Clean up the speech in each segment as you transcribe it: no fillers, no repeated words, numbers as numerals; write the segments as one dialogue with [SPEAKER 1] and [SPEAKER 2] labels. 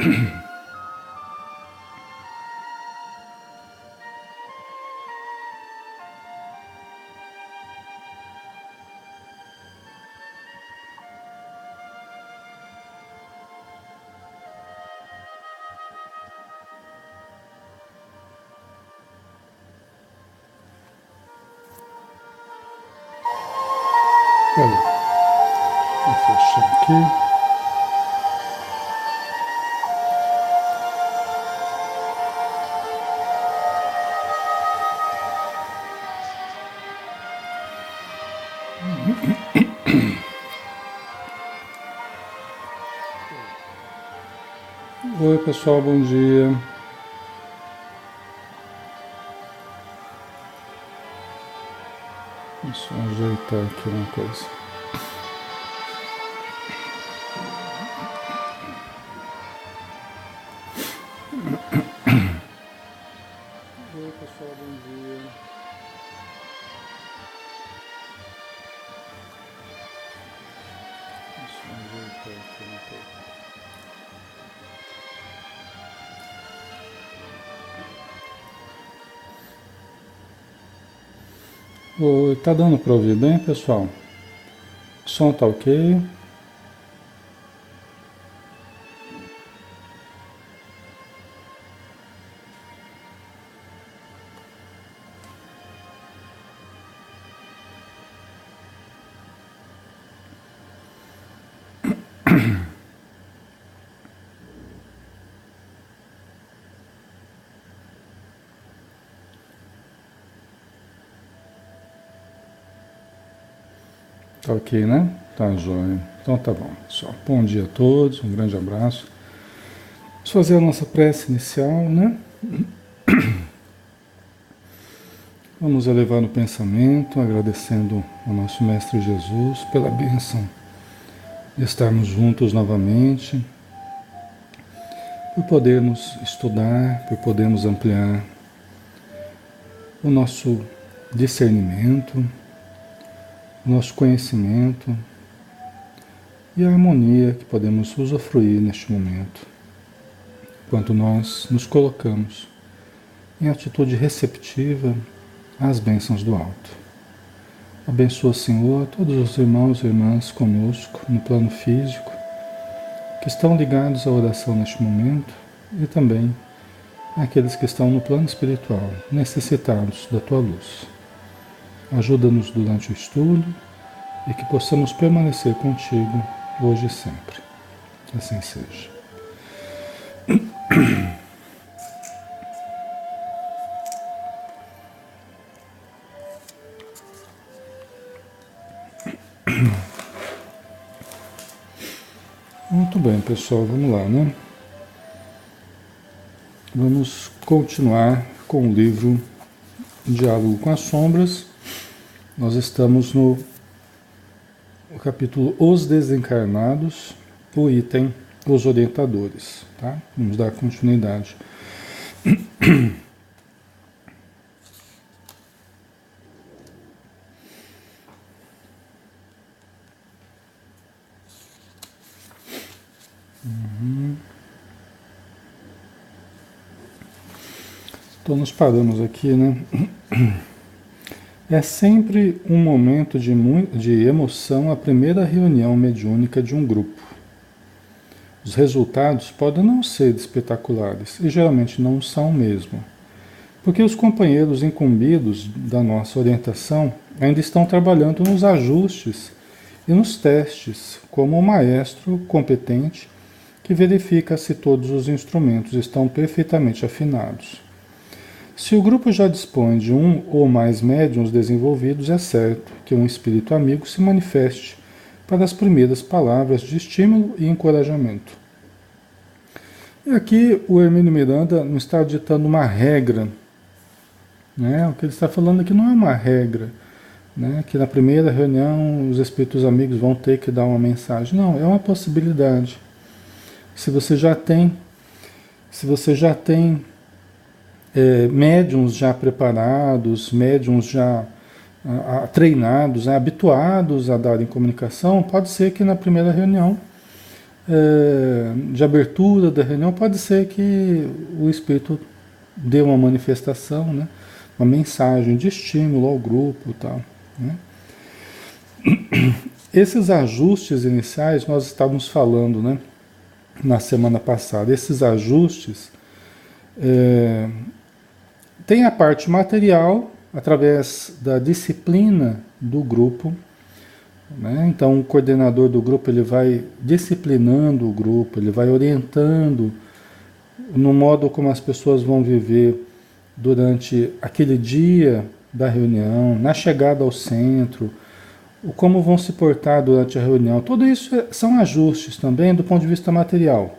[SPEAKER 1] Peraí, vou fechar aqui. Oi pessoal, bom dia. Deixa eu ajeitar aqui uma coisa. Oi pessoal, bom dia. Deixa eu ajeitar aqui uma coisa. Oi, tá dando para ouvir bem, pessoal? O som tá ok? Tá ok, né? Tá joia. Então tá bom, pessoal. Bom dia a todos, um grande abraço. Vamos fazer a nossa prece inicial, né? Vamos elevar o pensamento, agradecendo ao nosso Mestre Jesus pela bênção de estarmos juntos novamente, por podermos estudar, por podermos ampliar o nosso discernimento, o nosso conhecimento e a harmonia que podemos usufruir neste momento, enquanto nós nos colocamos em atitude receptiva às bênçãos do alto. Abençoa, Senhor, todos os irmãos e irmãs conosco no plano físico, que estão ligados à oração neste momento, e também aqueles que estão no plano espiritual, necessitados da Tua luz. Ajuda-nos durante o estudo e que possamos permanecer contigo hoje e sempre. Que assim seja. Muito bem, pessoal, vamos lá, né? Vamos continuar com o livro Diálogo com as Sombras. Nós estamos no capítulo Os Desencarnados, o item Os Orientadores, tá? Vamos dar continuidade. Então nós paramos aqui, né? É sempre um momento de emoção a primeira reunião mediúnica de um grupo. Os resultados podem não ser espetaculares, e geralmente não são mesmo, porque os companheiros incumbidos da nossa orientação ainda estão trabalhando nos ajustes e nos testes, como o maestro competente que verifica se todos os instrumentos estão perfeitamente afinados. Se o grupo já dispõe de um ou mais médiuns desenvolvidos, é certo que um espírito amigo se manifeste para as primeiras palavras de estímulo e encorajamento. E aqui o Hermínio Miranda não está ditando uma regra, né? O que ele está falando aqui não é uma regra, né? Que na primeira reunião os espíritos amigos vão ter que dar uma mensagem. Não, é uma possibilidade. Se você já tem médiuns já preparados, médiuns já treinados, habituados a darem comunicação, pode ser que na primeira reunião de abertura da reunião, pode ser que o espírito dê uma manifestação, né? Uma mensagem de estímulo ao grupo e tal, né? Esses ajustes iniciais nós estávamos falando, né, na semana passada. Esses ajustes tem a parte material através da disciplina do grupo, né? Então o coordenador do grupo ele vai disciplinando o grupo, ele vai orientando no modo como as pessoas vão viver durante aquele dia da reunião, na chegada ao centro, como vão se portar durante a reunião. Tudo isso são ajustes também do ponto de vista material.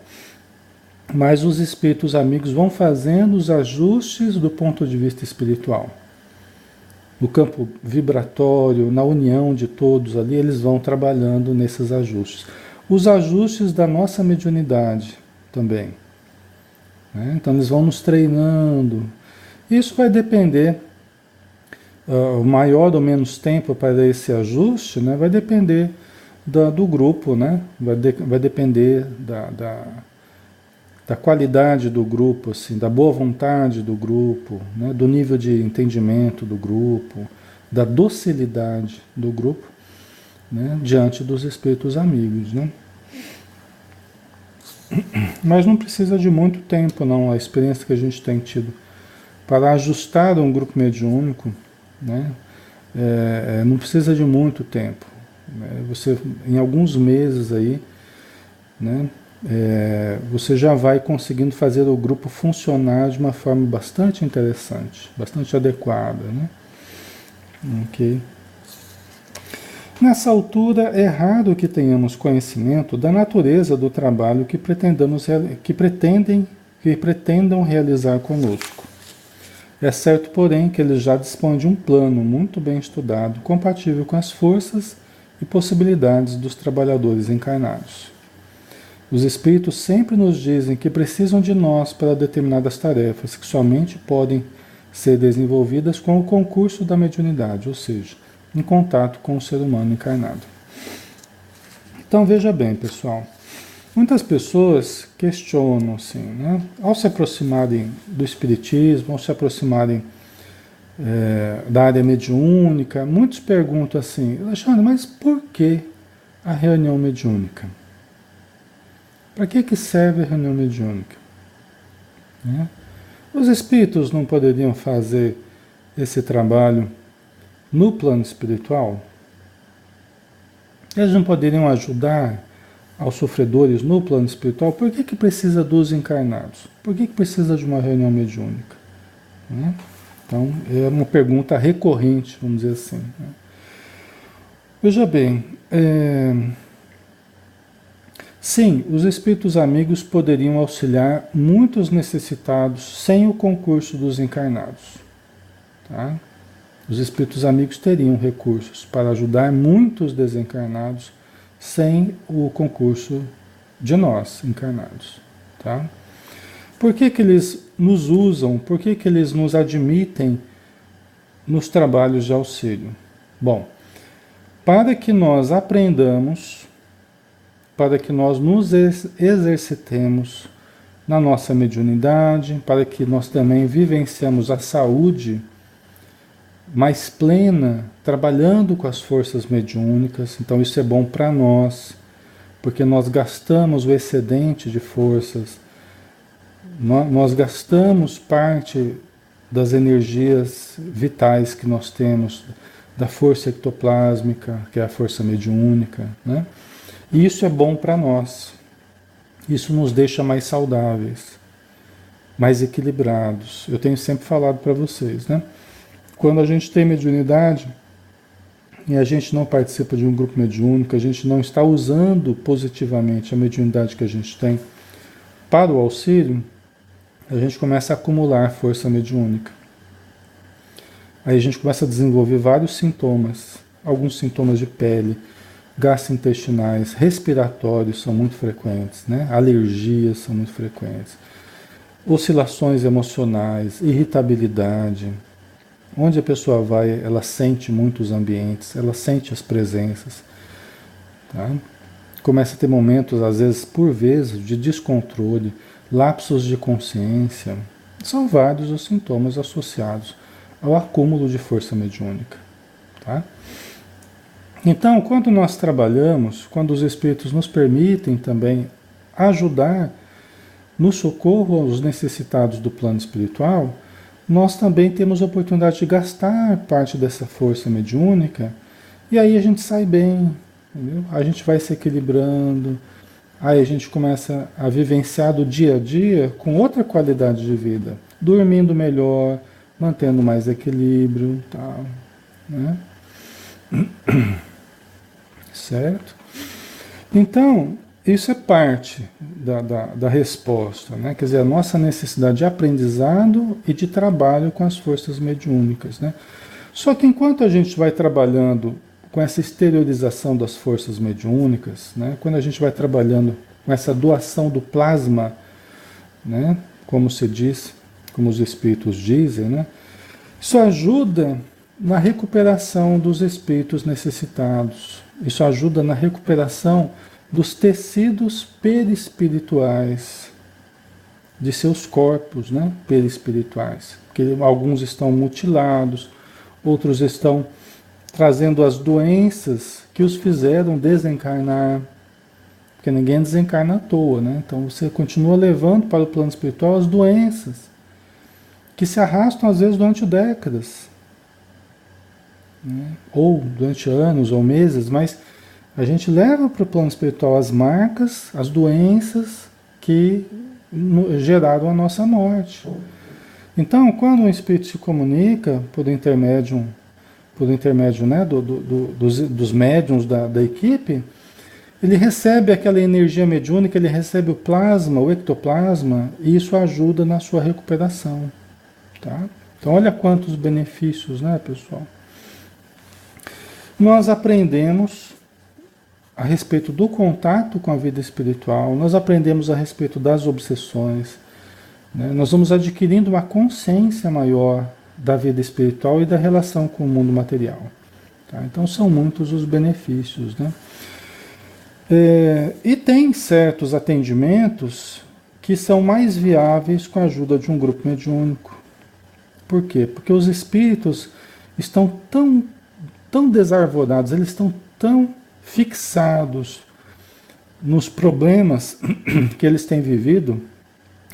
[SPEAKER 1] Mas os espíritos amigos vão fazendo os ajustes do ponto de vista espiritual. No campo vibratório, na união de todos ali, eles vão trabalhando nesses ajustes. Os ajustes da nossa mediunidade também, né? Então eles vão nos treinando. Isso vai depender, maior ou menos tempo para esse ajuste, né? Vai depender do grupo, né? Vai depender da qualidade do grupo, assim, da boa vontade do grupo, né? Do nível de entendimento do grupo, da docilidade do grupo, né? Diante dos espíritos amigos, né? Mas não precisa de muito tempo, não. A experiência que a gente tem tido para ajustar um grupo mediúnico, né? Não precisa de muito tempo, né? Você, em alguns meses aí, né? Você já vai conseguindo fazer o grupo funcionar de uma forma bastante interessante, bastante adequada, né? Ok. Nessa altura, é raro que tenhamos conhecimento da natureza do trabalho que pretendam realizar conosco. É certo, porém, que eles já dispõem de um plano muito bem estudado, compatível com as forças e possibilidades dos trabalhadores encarnados. Os espíritos sempre nos dizem que precisam de nós para determinadas tarefas que somente podem ser desenvolvidas com o concurso da mediunidade, ou seja, em contato com o ser humano encarnado. Então veja bem, pessoal, muitas pessoas questionam assim, né? Ao se aproximarem do espiritismo, ao se aproximarem da área mediúnica, muitos perguntam assim: Alexandre, mas por que a reunião mediúnica? Para que serve a reunião mediúnica? Né? Os espíritos não poderiam fazer esse trabalho no plano espiritual? Eles não poderiam ajudar aos sofredores no plano espiritual? Por que precisa dos encarnados? Por que precisa de uma reunião mediúnica? Né? Então, é uma pergunta recorrente, vamos dizer assim. Né? Veja bem, sim, os espíritos amigos poderiam auxiliar muitos necessitados sem o concurso dos encarnados. Tá? Os espíritos amigos teriam recursos para ajudar muitos desencarnados sem o concurso de nós, encarnados. Tá? Por que eles nos usam? Por que eles nos admitem nos trabalhos de auxílio? Bom, para que nós aprendamos, para que nós nos exercitemos na nossa mediunidade, para que nós também vivenciemos a saúde mais plena, trabalhando com as forças mediúnicas. Então isso é bom para nós, porque nós gastamos o excedente de forças, nós gastamos parte das energias vitais que nós temos, da força ectoplásmica, que é a força mediúnica, né? E isso é bom para nós. Isso nos deixa mais saudáveis, mais equilibrados. Eu tenho sempre falado para vocês, né? Quando a gente tem mediunidade e a gente não participa de um grupo mediúnico, a gente não está usando positivamente a mediunidade que a gente tem para o auxílio, a gente começa a acumular força mediúnica. Aí a gente começa a desenvolver vários sintomas, alguns sintomas de pele, gastrointestinais, respiratórios são muito frequentes, né? Alergias são muito frequentes, oscilações emocionais, irritabilidade. Onde a pessoa vai, ela sente muitos ambientes, ela sente as presenças. Tá? começa a ter momentos, às vezes, por vezes, de descontrole, lapsos de consciência. São vários os sintomas associados ao acúmulo de força mediúnica. Tá? Então, quando nós trabalhamos, quando os espíritos nos permitem também ajudar no socorro aos necessitados do plano espiritual, nós também temos a oportunidade de gastar parte dessa força mediúnica e aí a gente sai bem, entendeu? A gente vai se equilibrando, aí a gente começa a vivenciar do dia a dia com outra qualidade de vida, dormindo melhor, mantendo mais equilíbrio, tal, né? Certo? Então, isso é parte da resposta, né? Quer dizer, a nossa necessidade de aprendizado e de trabalho com as forças mediúnicas, né? Só que enquanto a gente vai trabalhando com essa exteriorização das forças mediúnicas, né? Quando a gente vai trabalhando com essa doação do plasma, né? Como se diz, como os espíritos dizem, né? Isso ajuda na recuperação dos espíritos necessitados. Isso ajuda na recuperação dos tecidos perispirituais de seus corpos, né? Perispirituais. Porque alguns estão mutilados, outros estão trazendo as doenças que os fizeram desencarnar. Porque ninguém desencarna à toa, né? Então você continua levando para o plano espiritual as doenças que se arrastam às vezes durante décadas, né? Ou durante anos ou meses, mas a gente leva para o plano espiritual as marcas, as doenças que geraram a nossa morte. Então, quando um espírito se comunica por intermédio, né, dos médiuns da equipe, ele recebe aquela energia mediúnica, ele recebe o plasma, o ectoplasma, e isso ajuda na sua recuperação. Tá? Então, olha quantos benefícios, né, pessoal? Nós aprendemos a respeito do contato com a vida espiritual, nós aprendemos a respeito das obsessões, né? Nós vamos adquirindo uma consciência maior da vida espiritual e da relação com o mundo material. Tá? Então são muitos os benefícios, né? E tem certos atendimentos que são mais viáveis com a ajuda de um grupo mediúnico. Por quê? Porque os espíritos estão tão desarvorados, eles estão tão fixados nos problemas que eles têm vivido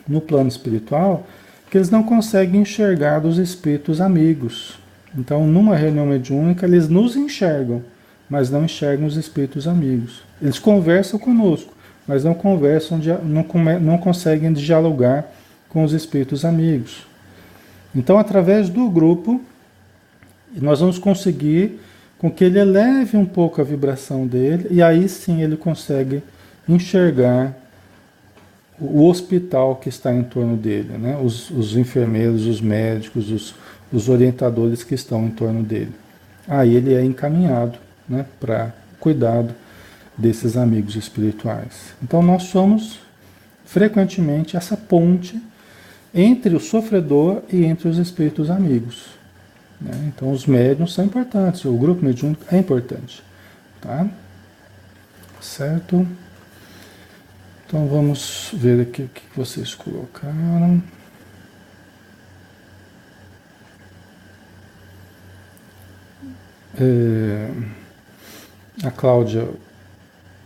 [SPEAKER 1] no plano espiritual, que eles não conseguem enxergar os espíritos amigos. Então, numa reunião mediúnica, eles nos enxergam, mas não enxergam os espíritos amigos. Eles conversam conosco, mas não conversam, não conseguem dialogar com os espíritos amigos. Então, através do grupo, nós vamos conseguir com que ele eleve um pouco a vibração dele, e aí sim ele consegue enxergar o hospital que está em torno dele, né? Os enfermeiros, os médicos, os orientadores que estão em torno dele. Aí ele é encaminhado, né, para cuidado desses amigos espirituais. Então nós somos frequentemente essa ponte entre o sofredor e entre os espíritos amigos. Né? Então os médiuns são importantes, o grupo mediúnico é importante, tá? Certo? Então vamos ver aqui o que vocês colocaram. A Cláudia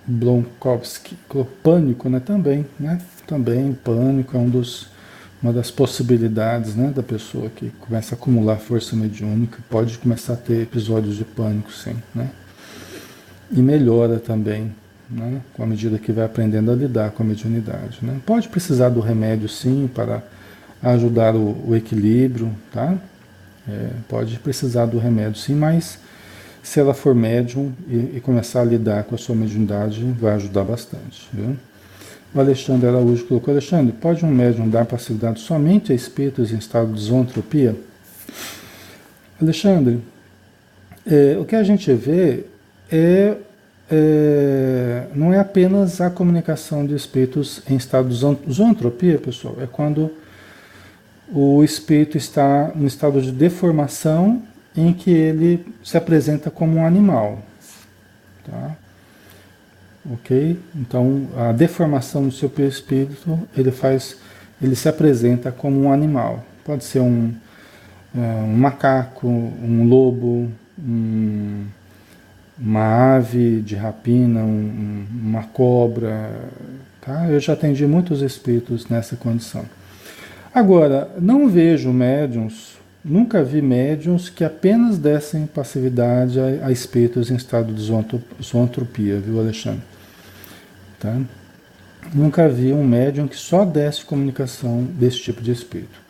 [SPEAKER 1] Blomkowski colocou pânico, né? Também, né? Também pânico é uma das possibilidades, né, da pessoa que começa a acumular força mediúnica, pode começar a ter episódios de pânico, sim, né? E melhora também, né, com a medida que vai aprendendo a lidar com a mediunidade, né? Pode precisar do remédio, sim, para ajudar o equilíbrio, tá? Pode precisar do remédio, sim, mas se ela for médium e começar a lidar com a sua mediunidade, vai ajudar bastante, viu? O Alexandre Araújo colocou: Alexandre, pode um médium dar passividade somente a espíritos em estado de zoantropia? Alexandre, o que a gente vê não é apenas a comunicação de espíritos em estado de zoantropia, pessoal, é quando o espírito está em estado de deformação em que ele se apresenta como um animal, tá? ok? Então, a deformação do seu perispírito, ele se apresenta como um animal. Pode ser um macaco, um lobo, uma ave de rapina, uma cobra, tá? Eu já atendi muitos espíritos nessa condição. Agora, não vejo médiums, nunca vi médiums que apenas dessem passividade a espíritos em estado de zoantropia, viu, Alexandre? Tá? Nunca vi um médium que só desse comunicação desse tipo de espírito.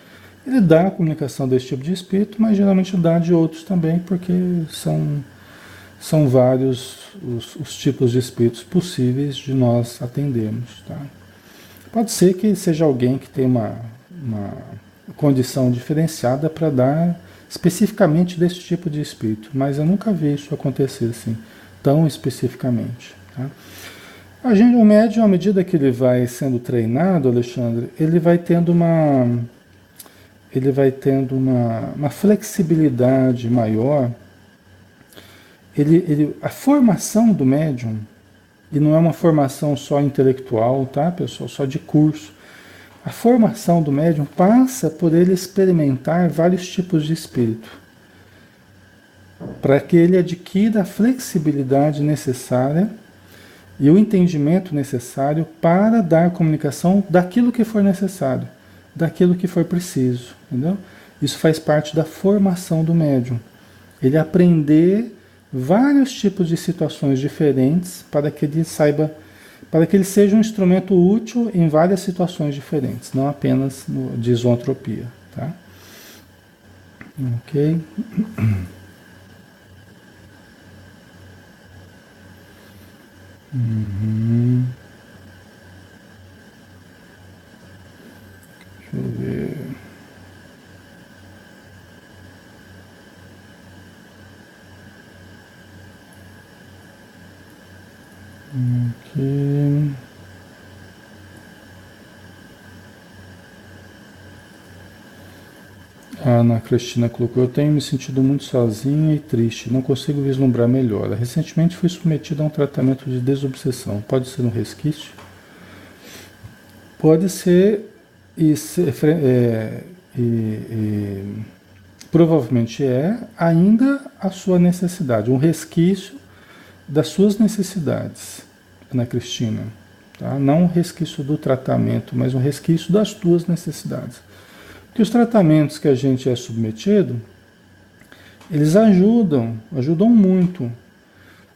[SPEAKER 1] Ele dá a comunicação desse tipo de espírito, mas geralmente dá de outros também, porque são vários os tipos de espíritos possíveis de nós atendermos. Tá? Pode ser que seja alguém que tem uma condição diferenciada para dar especificamente desse tipo de espírito, mas eu nunca vi isso acontecer assim, tão especificamente. Tá? O médium, à medida que ele vai sendo treinado, Alexandre, ele vai tendo uma flexibilidade maior. A formação do médium, e não é uma formação só intelectual, tá, pessoal, só de curso. A formação do médium passa por ele experimentar vários tipos de espírito, para que ele adquira a flexibilidade necessária e o entendimento necessário para dar comunicação daquilo que for necessário, daquilo que for preciso, entendeu? Isso faz parte da formação do médium. Ele aprender vários tipos de situações diferentes para que ele saiba, para que ele seja um instrumento útil em várias situações diferentes, não apenas de zoantropia, tá? Ok? Uhum. Deixa eu ver. Ok. A Ana Cristina colocou: eu tenho me sentido muito sozinha e triste, não consigo vislumbrar melhora. Recentemente fui submetida a um tratamento de desobsessão. Pode ser um resquício? Pode ser e provavelmente é ainda a sua necessidade, um resquício das suas necessidades, Ana Cristina. Tá? Não um resquício do tratamento, mas um resquício das tuas necessidades. Porque os tratamentos que a gente é submetido, eles ajudam muito,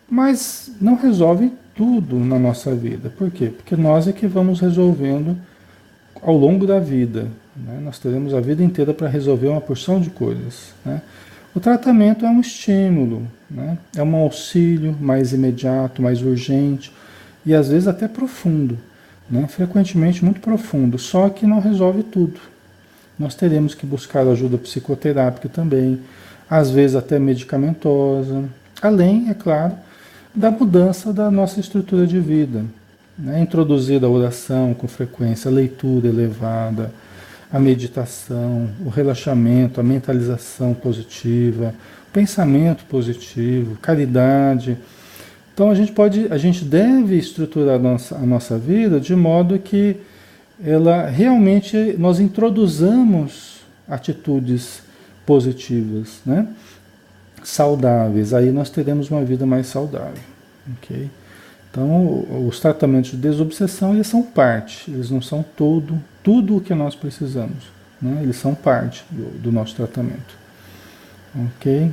[SPEAKER 1] mas não resolvem tudo na nossa vida. Por quê? Porque nós é que vamos resolvendo ao longo da vida. Né? Nós teremos a vida inteira para resolver uma porção de coisas. Né? O tratamento é um estímulo, né? É um auxílio mais imediato, mais urgente e às vezes até profundo, né? Frequentemente muito profundo, só que não resolve tudo. Nós teremos que buscar ajuda psicoterápica também, às vezes até medicamentosa, além, é claro, da mudança da nossa estrutura de vida. Né? Introduzir a oração com frequência, a leitura elevada, a meditação, o relaxamento, a mentalização positiva, o pensamento positivo, caridade. Então a gente deve estruturar a nossa vida de modo que ela realmente nós introduzamos atitudes positivas, né? Saudáveis. Aí nós teremos uma vida mais saudável, ok? Então, os tratamentos de desobsessão, eles são parte, eles não são tudo o que nós precisamos, né? Eles são parte do nosso tratamento, ok?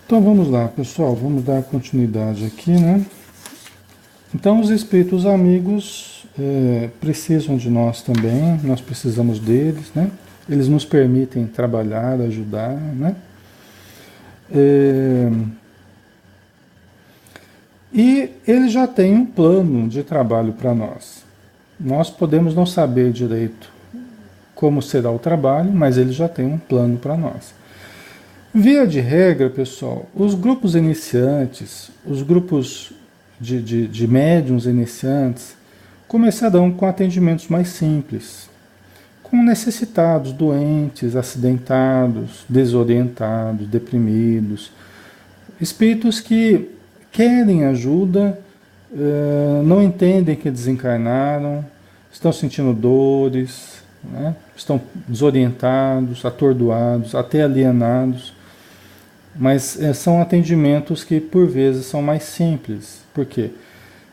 [SPEAKER 1] Então vamos lá, pessoal, vamos dar continuidade aqui, né? Então os espíritos amigos precisam de nós também, nós precisamos deles, né? Eles nos permitem trabalhar, ajudar, né? E ele já tem um plano de trabalho para nós. Nós podemos não saber direito como será o trabalho, mas ele já tem um plano para nós. Via de regra, pessoal, os grupos iniciantes, os grupos de médiuns iniciantes, começarão com atendimentos mais simples, com necessitados, doentes, acidentados, desorientados, deprimidos, espíritos que querem ajuda, não entendem que desencarnaram, estão sentindo dores, né? Estão desorientados, atordoados, até alienados, mas são atendimentos que por vezes são mais simples. Por quê?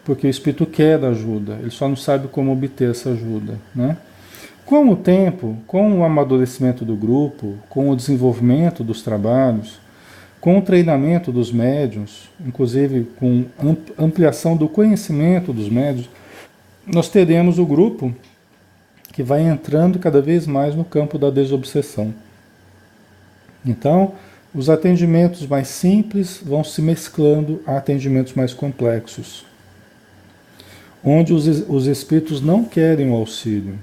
[SPEAKER 1] Porque o espírito quer ajuda, ele só não sabe como obter essa ajuda, né? Com o tempo, com o amadurecimento do grupo, com o desenvolvimento dos trabalhos, com o treinamento dos médiuns, inclusive com ampliação do conhecimento dos médiuns, nós teremos o grupo que vai entrando cada vez mais no campo da desobsessão. Então, os atendimentos mais simples vão se mesclando a atendimentos mais complexos, onde os espíritos não querem o auxílio,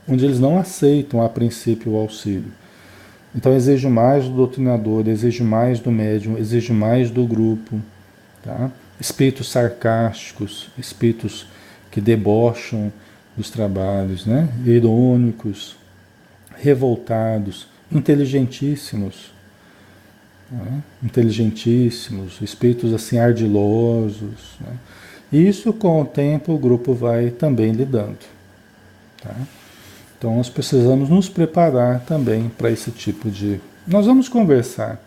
[SPEAKER 1] onde eles não aceitam a princípio o auxílio. Então exige mais do doutrinador, exige mais do médium, exige mais do grupo. Tá? Espíritos sarcásticos, espíritos que debocham dos trabalhos, né? Irônicos, revoltados, inteligentíssimos. Né? Inteligentíssimos, espíritos assim ardilosos. Né? Isso com o tempo o grupo vai também lidando. Tá? Então nós precisamos nos preparar também para esse tipo de... Nós vamos conversar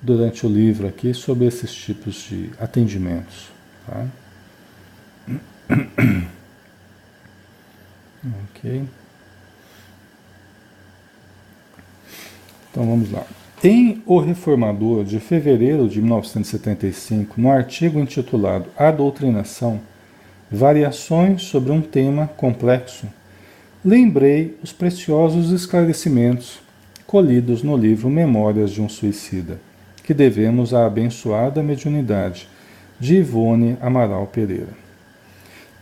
[SPEAKER 1] durante o livro aqui sobre esses tipos de atendimentos. Tá? Ok. Então vamos lá. Em O Reformador, de fevereiro de 1975, no artigo intitulado A Doutrinação, Variações sobre um tema complexo, lembrei os preciosos esclarecimentos colhidos no livro Memórias de um Suicida, que devemos à abençoada mediunidade de Ivone Amaral Pereira.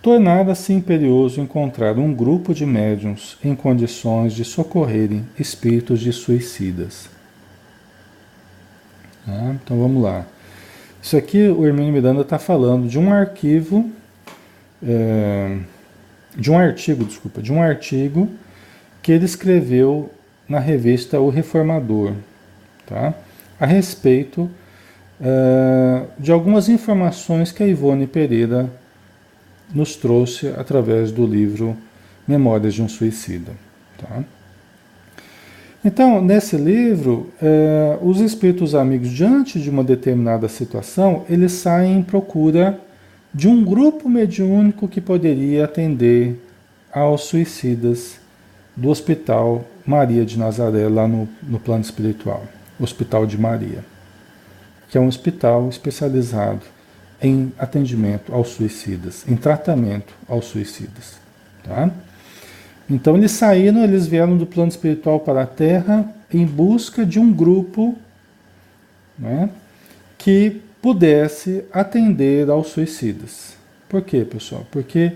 [SPEAKER 1] Tornara-se imperioso encontrar um grupo de médiuns em condições de socorrerem espíritos de suicidas. Então vamos lá. Isso aqui o Hermínio Miranda está falando de um arquivo, de um artigo que ele escreveu na revista O Reformador, tá? A respeito de algumas informações que a Ivone Pereira nos trouxe através do livro Memórias de um Suicida. Tá? Então, nesse livro, os espíritos amigos, diante de uma determinada situação, eles saem em procura de um grupo mediúnico que poderia atender aos suicidas do Hospital Maria de Nazaré, lá no plano espiritual, Hospital de Maria, que é um hospital especializado em atendimento aos suicidas, em tratamento aos suicidas. Tá? Então eles vieram do plano espiritual para a Terra em busca de um grupo, né, que pudesse atender aos suicidas. Por quê, pessoal? Porque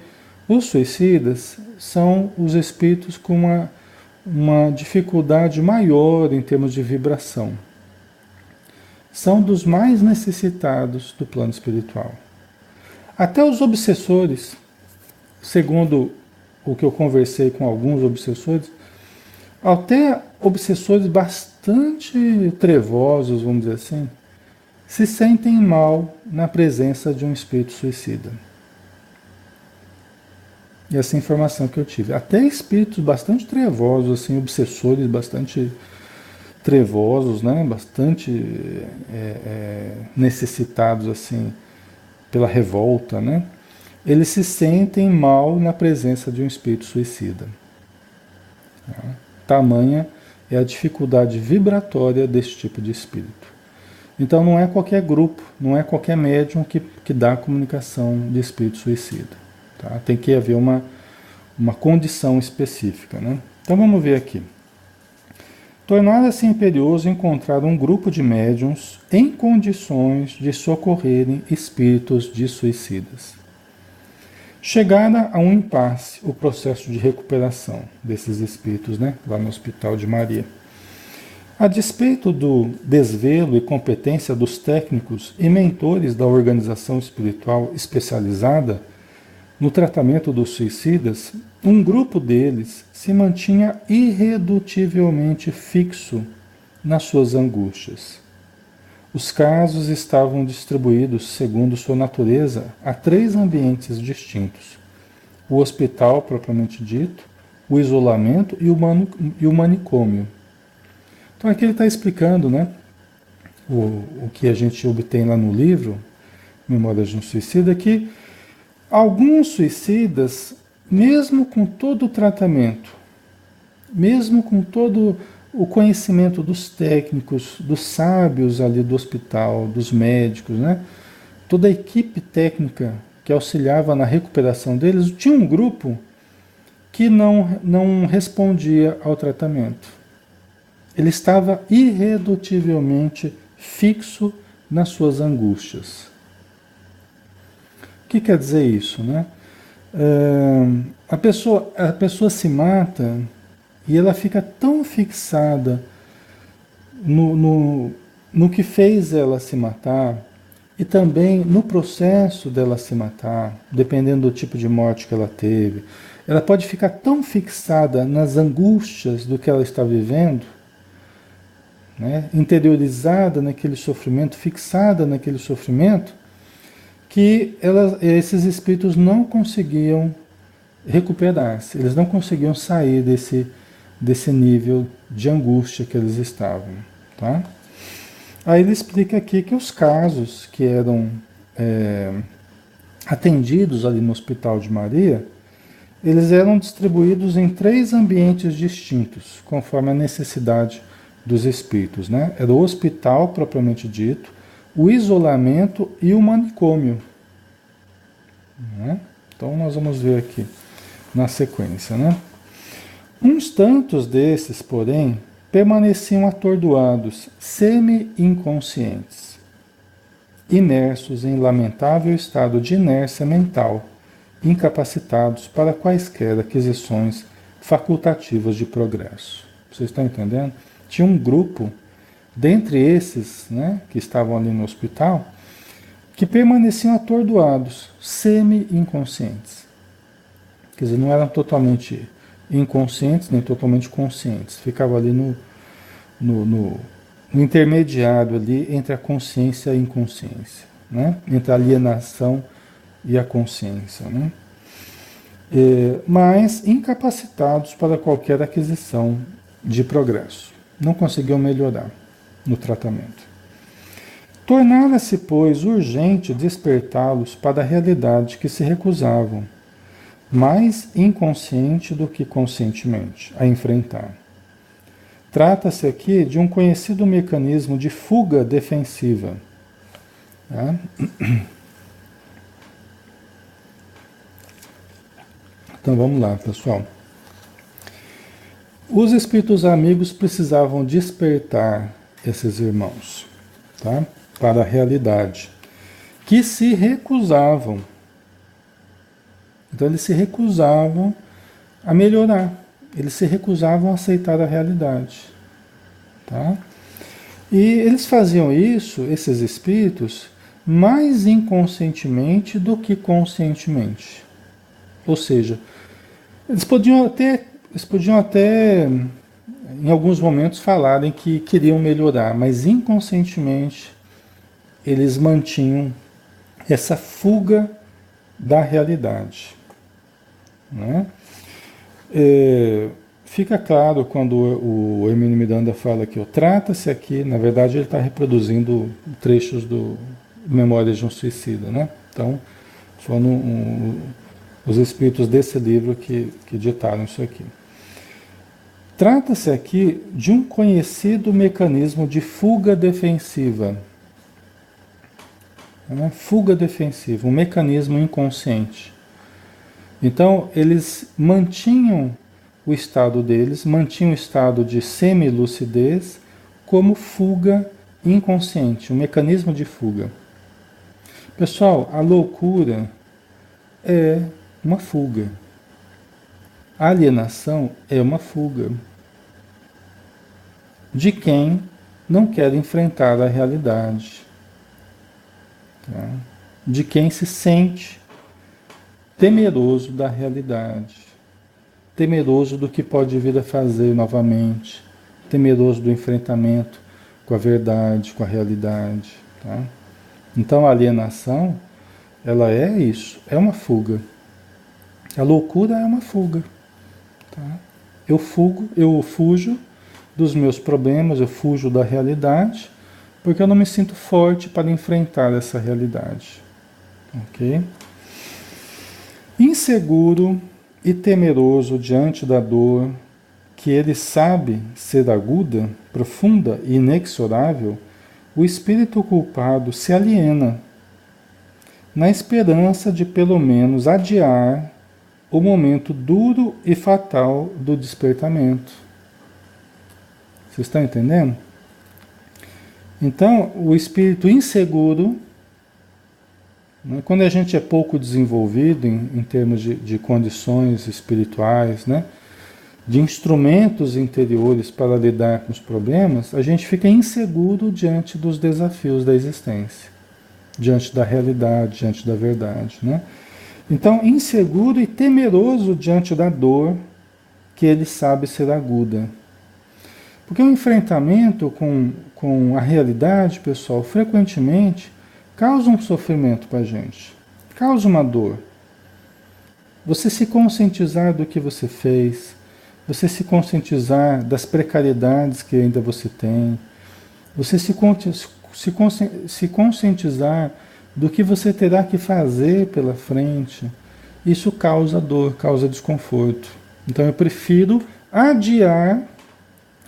[SPEAKER 1] os suicidas são os espíritos com uma dificuldade maior em termos de vibração. São dos mais necessitados do plano espiritual. Até os obsessores, segundo o que eu conversei com alguns obsessores, até obsessores bastante trevosos, vamos dizer assim, se sentem mal na presença de um espírito suicida. E essa informação que eu tive. Até espíritos bastante trevosos, assim, obsessores bastante trevosos, né? Bastante necessitados assim pela revolta, né? Eles se sentem mal na presença de um espírito suicida. Tá? Tamanha é a dificuldade vibratória desse tipo de espírito. Então não é qualquer grupo, não é qualquer médium que dá a comunicação de espírito suicida. Tá? Tem que haver uma condição específica, né? Então vamos ver aqui. Tornara-se imperioso encontrar um grupo de médiuns em condições de socorrerem espíritos de suicidas. Chegara a um impasse o processo de recuperação desses espíritos, né, lá no Hospital de Maria. A despeito do desvelo e competência dos técnicos e mentores da organização espiritual especializada, No tratamento dos suicidas, um grupo deles se mantinha irredutivelmente fixo nas suas angústias. Os casos estavam distribuídos, segundo sua natureza, a 3 ambientes distintos: o hospital propriamente dito, o isolamento e o manicômio. Então aqui ele está explicando, né, o que a gente obtém lá no livro, Memórias de um Suicida, que alguns suicidas, mesmo com todo o tratamento, mesmo com todo o conhecimento dos técnicos, dos sábios ali do hospital, dos médicos, né? Toda a equipe técnica que auxiliava na recuperação deles, tinha um grupo que não respondia ao tratamento. Ele estava irredutivelmente fixo nas suas angústias. O que quer dizer isso, né? A pessoa se mata e ela fica tão fixada no que fez ela se matar e também no processo dela se matar, dependendo do tipo de morte que ela teve. Ela pode ficar tão fixada nas angústias do que ela está vivendo, né? Interiorizada naquele sofrimento, fixada naquele sofrimento, que esses espíritos não conseguiam recuperar-se, eles não conseguiam sair desse nível de angústia que eles estavam. Tá? Aí ele explica aqui que os casos que eram atendidos ali no Hospital de Maria, eles eram distribuídos em 3 ambientes distintos, conforme a necessidade dos espíritos. Né? Era o hospital propriamente dito, o isolamento e o manicômio. Né? Então nós vamos ver aqui na sequência. Né? Uns tantos desses, porém, permaneciam atordoados, semi-inconscientes, imersos em lamentável estado de inércia mental, incapacitados para quaisquer aquisições facultativas de progresso. Vocês estão entendendo? Tinha um grupo, dentre esses, né, que estavam ali no hospital, que permaneciam atordoados, semi-inconscientes. Quer dizer, não eram totalmente inconscientes, nem totalmente conscientes. Ficavam ali no intermediário ali entre a consciência e a inconsciência, né? Entre a alienação e a consciência, né? Mas incapacitados para qualquer aquisição de progresso. Não conseguiam melhorar no tratamento. Tornara-se, pois, urgente despertá-los para a realidade que se recusavam, mais inconsciente do que conscientemente, a enfrentar. Trata-se aqui de um conhecido mecanismo de fuga defensiva. Tá? Então vamos lá, pessoal. Os espíritos amigos precisavam despertar esses irmãos, tá? Para a realidade, que se recusavam. Então eles se recusavam a melhorar, eles se recusavam a aceitar a realidade. Tá? E eles faziam isso, esses espíritos, mais inconscientemente do que conscientemente. Ou seja, eles podiam até em alguns momentos falarem que queriam melhorar, mas inconscientemente eles mantinham essa fuga da realidade. Né? Fica claro quando o Hermínio Miranda fala que trata-se aqui, na verdade ele está reproduzindo trechos do Memórias de um Suicida, né? Então foram os espíritos desse livro que ditaram isso aqui. Trata-se aqui de um conhecido mecanismo de fuga defensiva. Né? Fuga defensiva, um mecanismo inconsciente. Então, eles mantinham o estado deles, mantinham o estado de semi-lucidez como fuga inconsciente, um mecanismo de fuga. Pessoal, a loucura é uma fuga. A alienação é uma fuga de quem não quer enfrentar a realidade, tá? De quem se sente temeroso da realidade, temeroso do que pode vir a fazer novamente, temeroso do enfrentamento com a verdade, com a realidade. Tá? Então a alienação, ela é isso, é uma fuga. A loucura é uma fuga. Tá? Eu fujo dos meus problemas, eu fujo da realidade, porque eu não me sinto forte para enfrentar essa realidade. Ok? Inseguro e temeroso diante da dor, que ele sabe ser aguda, profunda e inexorável, o espírito culpado se aliena, na esperança de pelo menos adiar o momento duro e fatal do despertamento. Vocês estão entendendo? Então, o espírito inseguro, né, quando a gente é pouco desenvolvido em termos de condições espirituais, né, de instrumentos interiores para lidar com os problemas, a gente fica inseguro diante dos desafios da existência, diante da realidade, diante da verdade, né? Então, inseguro e temeroso diante da dor que ele sabe ser aguda. Porque o enfrentamento com a realidade, pessoal, frequentemente causa um sofrimento para a gente, causa uma dor. Você se conscientizar do que você fez, você se conscientizar das precariedades que ainda você tem, você se conscientizar do que você terá que fazer pela frente, isso causa dor, causa desconforto. Então eu prefiro adiar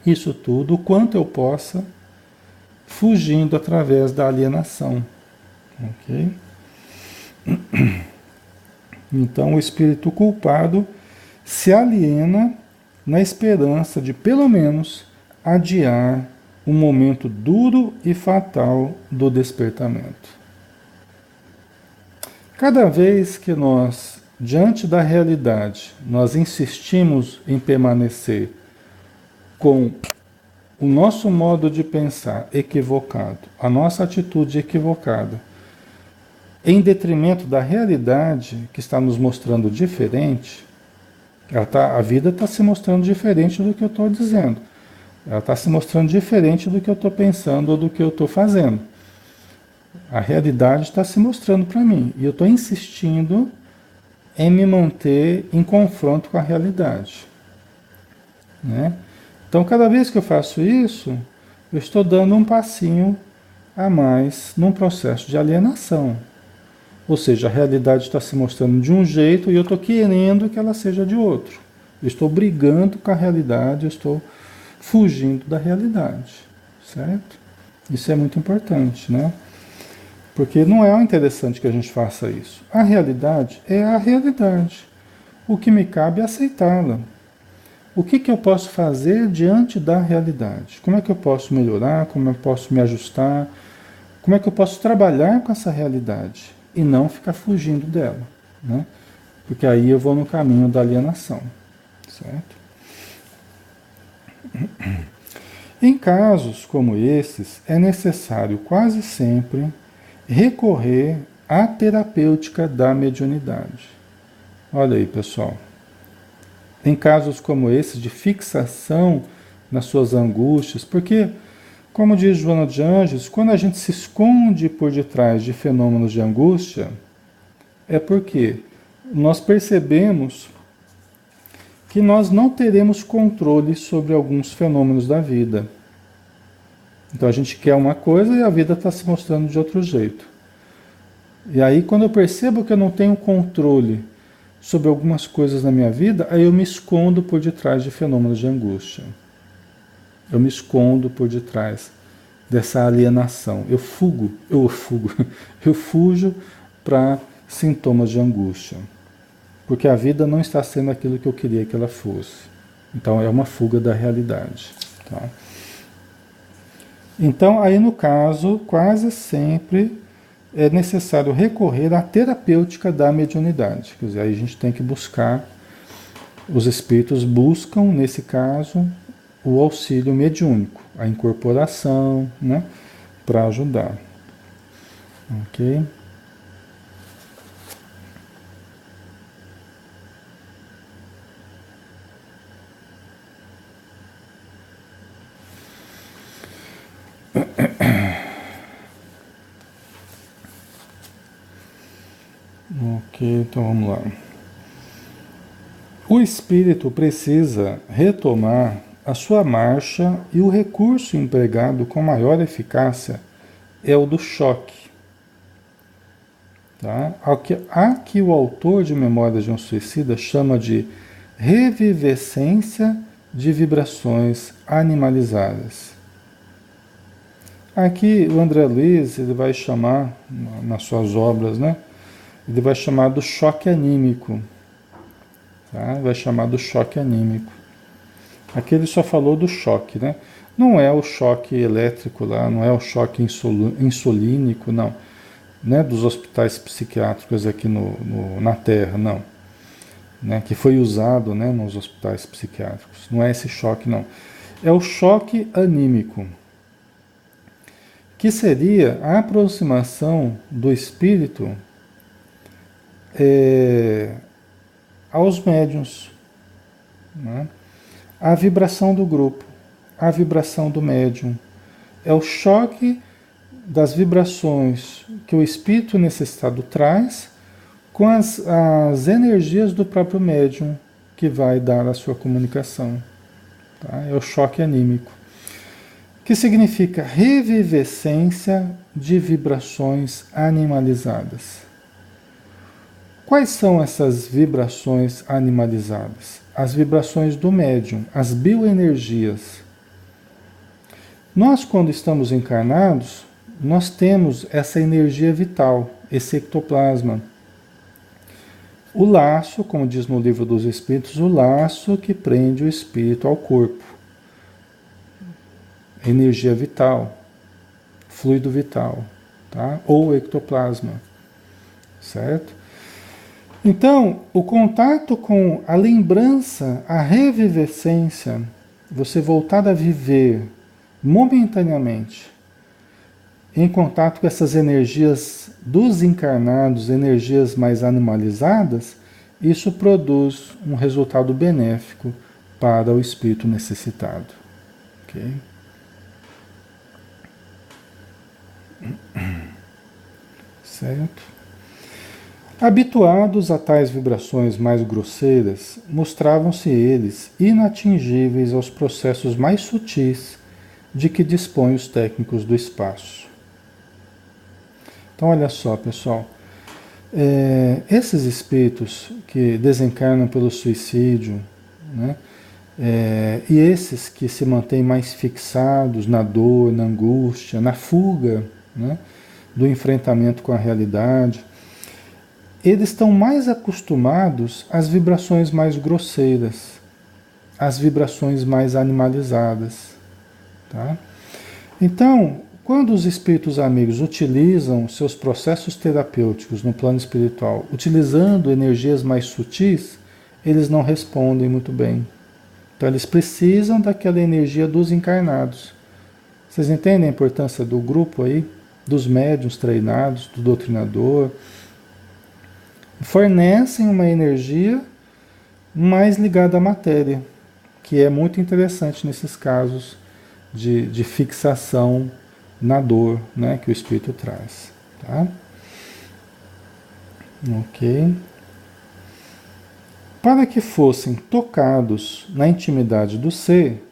[SPEAKER 1] isso tudo o quanto eu possa, fugindo através da alienação. Ok? Então o espírito culpado se aliena na esperança de, pelo menos, adiar o momento duro e fatal do despertamento. Cada vez que nós, diante da realidade, nós insistimos em permanecer com o nosso modo de pensar equivocado, a nossa atitude equivocada, em detrimento da realidade que está nos mostrando diferente, a vida está se mostrando diferente do que eu estou dizendo. Ela está se mostrando diferente do que eu estou pensando ou do que eu estou fazendo. A realidade está se mostrando para mim. E eu estou insistindo em me manter em confronto com a realidade. Né? Então, cada vez que eu faço isso, eu estou dando um passinho a mais num processo de alienação. Ou seja, a realidade está se mostrando de um jeito e eu estou querendo que ela seja de outro. Eu estou brigando com a realidade, eu estou fugindo da realidade, certo? Isso é muito importante, né? Porque não é interessante que a gente faça isso. A realidade é a realidade. O que me cabe é aceitá-la. O que eu posso fazer diante da realidade? Como é que eu posso melhorar? Como eu posso me ajustar? Como é que eu posso trabalhar com essa realidade? E não ficar fugindo dela, né? Porque aí eu vou no caminho da alienação, certo? Em casos como esses, é necessário quase sempre recorrer à terapêutica da mediunidade. Olha aí, pessoal. Em casos como esses, de fixação nas suas angústias, porque, como diz Joana de Ângeles, quando a gente se esconde por detrás de fenômenos de angústia, é porque nós percebemos que nós não teremos controle sobre alguns fenômenos da vida. Então a gente quer uma coisa e a vida está se mostrando de outro jeito. E aí, quando eu percebo que eu não tenho controle sobre algumas coisas na minha vida, aí eu me escondo por detrás de fenômenos de angústia. Eu me escondo por detrás dessa alienação. Eu fujo para sintomas de angústia. Porque a vida não está sendo aquilo que eu queria que ela fosse. Então é uma fuga da realidade. Tá? Então, aí no caso, quase sempre é necessário recorrer à terapêutica da mediunidade. Quer dizer, aí a gente tem que buscar, os espíritos buscam, nesse caso, o auxílio mediúnico, a incorporação, né, para ajudar. Ok? Então vamos lá. O espírito precisa retomar a sua marcha e o recurso empregado com maior eficácia é o do choque. Tá? Há que o autor de Memórias de um Suicida chama de revivescência de vibrações animalizadas. Aqui o André Luiz ele vai chamar, nas suas obras, né? Ele vai chamar do choque anímico. Tá? Vai chamar do choque anímico. Aqui ele só falou do choque, né? Não é o choque elétrico lá, não é o choque insulínico, não. Né? Dos hospitais psiquiátricos aqui na Terra, não. Né? Que foi usado, né, nos hospitais psiquiátricos. Não é esse choque, não. É o choque anímico, que seria a aproximação do espírito aos médiuns, né? A vibração do grupo, a vibração do médium. É o choque das vibrações que o espírito necessitado traz com as energias do próprio médium que vai dar a sua comunicação. Tá? É o choque anímico, que significa revivescência de vibrações animalizadas. Quais são essas vibrações animalizadas? As vibrações do médium, as bioenergias. Nós, quando estamos encarnados, nós temos essa energia vital, esse ectoplasma. O laço, como diz no Livro dos Espíritos, o laço que prende o espírito ao corpo. Energia vital, fluido vital, tá? Ou ectoplasma, certo? Então, o contato com a lembrança, a revivescência, você voltar a viver momentaneamente em contato com essas energias dos encarnados, energias mais animalizadas, isso produz um resultado benéfico para o espírito necessitado. Ok? Certo? Habituados a tais vibrações mais grosseiras, mostravam-se eles inatingíveis aos processos mais sutis de que dispõem os técnicos do espaço. Então, olha só, pessoal, esses espíritos que desencarnam pelo suicídio, né, e esses que se mantêm mais fixados na dor, na angústia, na fuga, né, do enfrentamento com a realidade, eles estão mais acostumados às vibrações mais grosseiras, às vibrações mais animalizadas. Tá? Então, quando os espíritos amigos utilizam seus processos terapêuticos no plano espiritual, utilizando energias mais sutis, eles não respondem muito bem. Então, eles precisam daquela energia dos encarnados. Vocês entendem a importância do grupo aí? Dos médiuns treinados, do doutrinador? Fornecem uma energia mais ligada à matéria, que é muito interessante nesses casos de fixação na dor, né, que o espírito traz. Tá? Ok. Para que fossem tocados na intimidade do ser,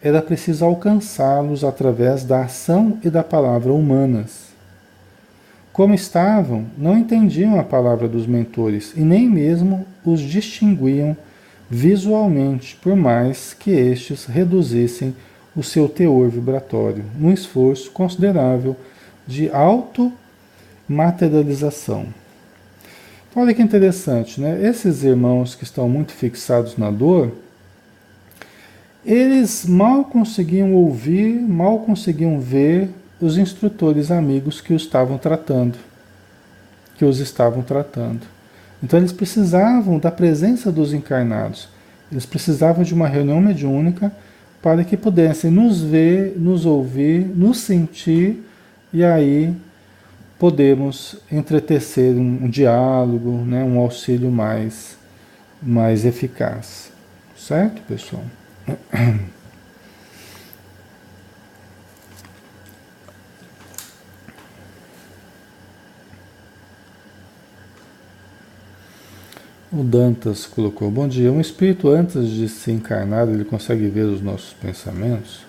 [SPEAKER 1] era preciso alcançá-los através da ação e da palavra humanas. Como estavam, não entendiam a palavra dos mentores e nem mesmo os distinguiam visualmente, por mais que estes reduzissem o seu teor vibratório, num esforço considerável de automaterialização. Então, olha que interessante, né? Esses irmãos que estão muito fixados na dor, eles mal conseguiam ouvir, mal conseguiam ver os instrutores amigos que os estavam tratando, Então eles precisavam da presença dos encarnados. Eles precisavam de uma reunião mediúnica para que pudessem nos ver, nos ouvir, nos sentir e aí podemos entretecer um diálogo, né, um auxílio mais eficaz. Certo, pessoal? O Dantas colocou, bom dia, um espírito antes de se encarnar, ele consegue ver os nossos pensamentos?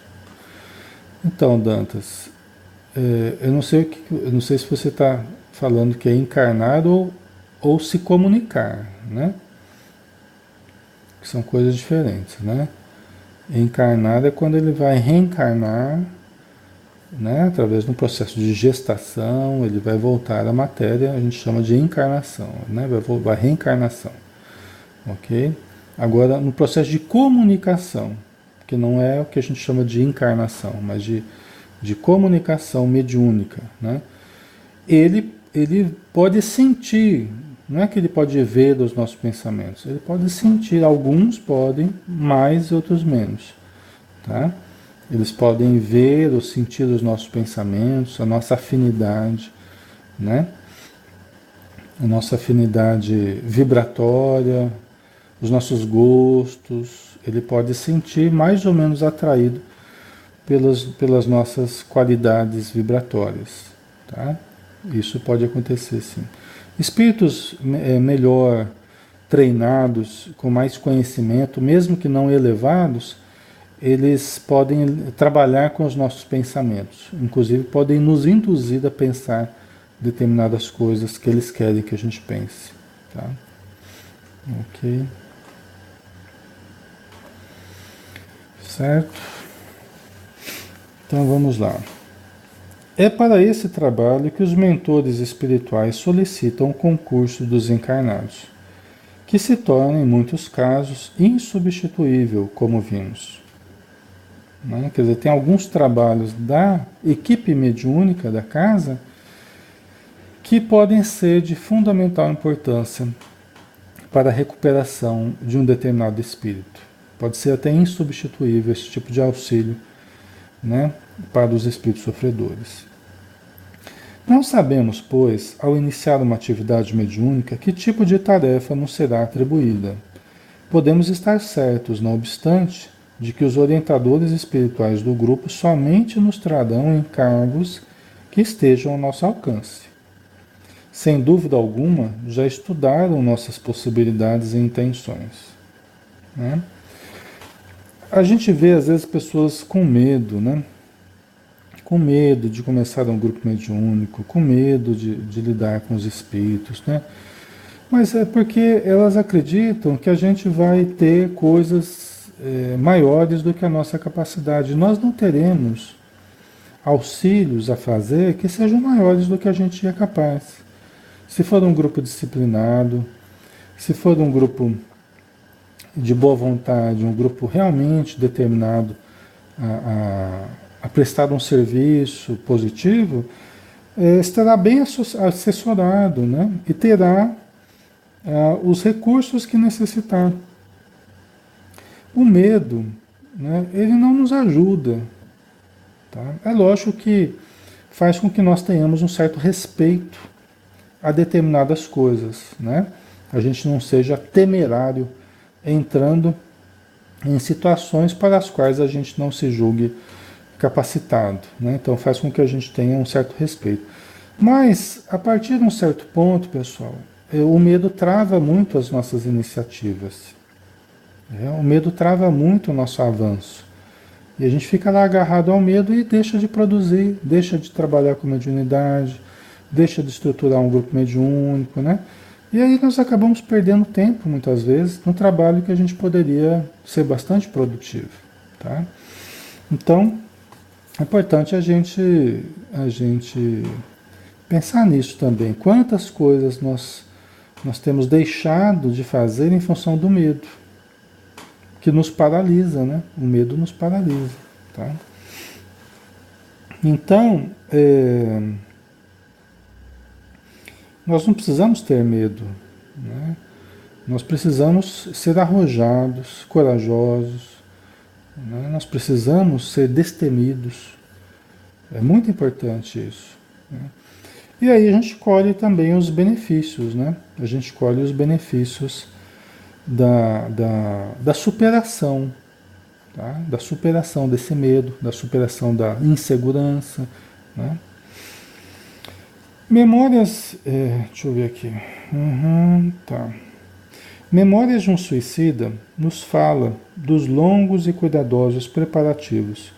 [SPEAKER 1] Então, Dantas, eu não sei eu não sei se você está falando que é encarnar ou se comunicar, né? Que são coisas diferentes, né? Encarnar é quando ele vai reencarnar, né? Através de um processo de gestação, ele vai voltar à matéria, a gente chama de encarnação, né? Vai reencarnação, ok? Agora, no processo de comunicação, que não é o que a gente chama de encarnação, mas de comunicação mediúnica, né? Ele pode sentir, não é que ele pode ver os nossos pensamentos, ele pode sentir, alguns podem, mais outros menos, tá? Eles podem ver ou sentir os nossos pensamentos, a nossa afinidade, né? A nossa afinidade vibratória, os nossos gostos, ele pode sentir mais ou menos atraído pelas nossas qualidades vibratórias, tá? Isso pode acontecer, sim. Espíritos melhor treinados, com mais conhecimento, mesmo que não elevados, eles podem trabalhar com os nossos pensamentos. Inclusive, podem nos induzir a pensar determinadas coisas que eles querem que a gente pense, tá? Ok. Certo? Então, vamos lá. É para esse trabalho que os mentores espirituais solicitam o concurso dos encarnados, que se torna, em muitos casos, insubstituível, como vimos. Né? Quer dizer, tem alguns trabalhos da equipe mediúnica da casa que podem ser de fundamental importância para a recuperação de um determinado espírito. Pode ser até insubstituível esse tipo de auxílio, né, para os espíritos sofredores. Não sabemos, pois, ao iniciar uma atividade mediúnica, que tipo de tarefa nos será atribuída. Podemos estar certos, não obstante, de que os orientadores espirituais do grupo somente nos trarão encargos que estejam ao nosso alcance. Sem dúvida alguma, já estudaram nossas possibilidades e intenções, né? A gente vê, às vezes, pessoas com medo, né? Com medo de começar um grupo mediúnico, com medo de lidar com os espíritos, né? Mas é porque elas acreditam que a gente vai ter coisas maiores do que a nossa capacidade. Nós não teremos auxílios a fazer que sejam maiores do que a gente é capaz. Se for um grupo disciplinado, se for um grupo de boa vontade, um grupo realmente determinado a prestar um serviço positivo, estará bem assessorado, né? E terá os recursos que necessitar. O medo, né, ele não nos ajuda. Tá? É lógico que faz com que nós tenhamos um certo respeito a determinadas coisas, né? A gente não seja temerário entrando em situações para as quais a gente não se julgue capacitado, né? Então faz com que a gente tenha um certo respeito. Mas a partir de um certo ponto, pessoal, o medo trava muito as nossas iniciativas. O medo trava muito o nosso avanço. E a gente fica lá agarrado ao medo e deixa de produzir, deixa de trabalhar com mediunidade, deixa de estruturar um grupo mediúnico, né? E aí nós acabamos perdendo tempo, muitas vezes, no trabalho que a gente poderia ser bastante produtivo, tá? Então, é importante a gente pensar nisso também. Quantas coisas nós temos deixado de fazer em função do medo, que nos paralisa, né? O medo nos paralisa, tá? Então, nós não precisamos ter medo, né? Nós precisamos ser arrojados, corajosos, né? Nós precisamos ser destemidos. É muito importante isso, né? E aí a gente colhe também os benefícios, né? A gente colhe os benefícios da superação, tá? Da superação desse medo, da superação da insegurança, né? Memórias, deixa eu ver aqui. Tá. Memórias de um Suicida nos fala dos longos e cuidadosos preparativos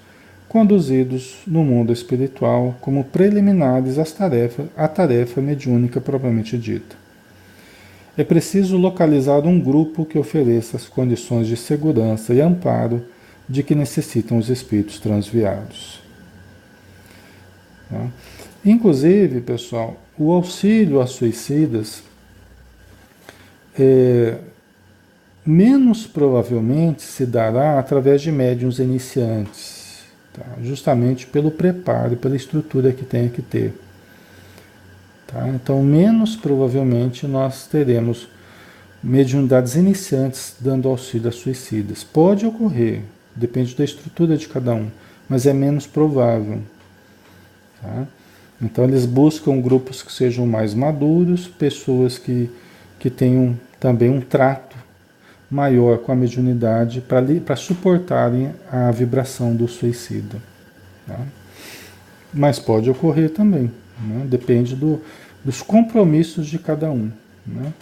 [SPEAKER 1] conduzidos no mundo espiritual como preliminares à tarefa mediúnica propriamente dita. É preciso localizar um grupo que ofereça as condições de segurança e amparo de que necessitam os espíritos transviados. Tá? Inclusive, pessoal, o auxílio a suicidas menos provavelmente se dará através de médiuns iniciantes, tá? Justamente pelo preparo, pela estrutura que tem que ter. Tá? Então, menos provavelmente nós teremos mediunidades iniciantes dando auxílio a suicidas. Pode ocorrer, depende da estrutura de cada um, mas é menos provável. Tá? Então, eles buscam grupos que sejam mais maduros, pessoas que tenham também um trato maior com a mediunidade para suportarem a vibração do suicida. Tá? Mas pode ocorrer também, né? Depende dos compromissos de cada um. Né?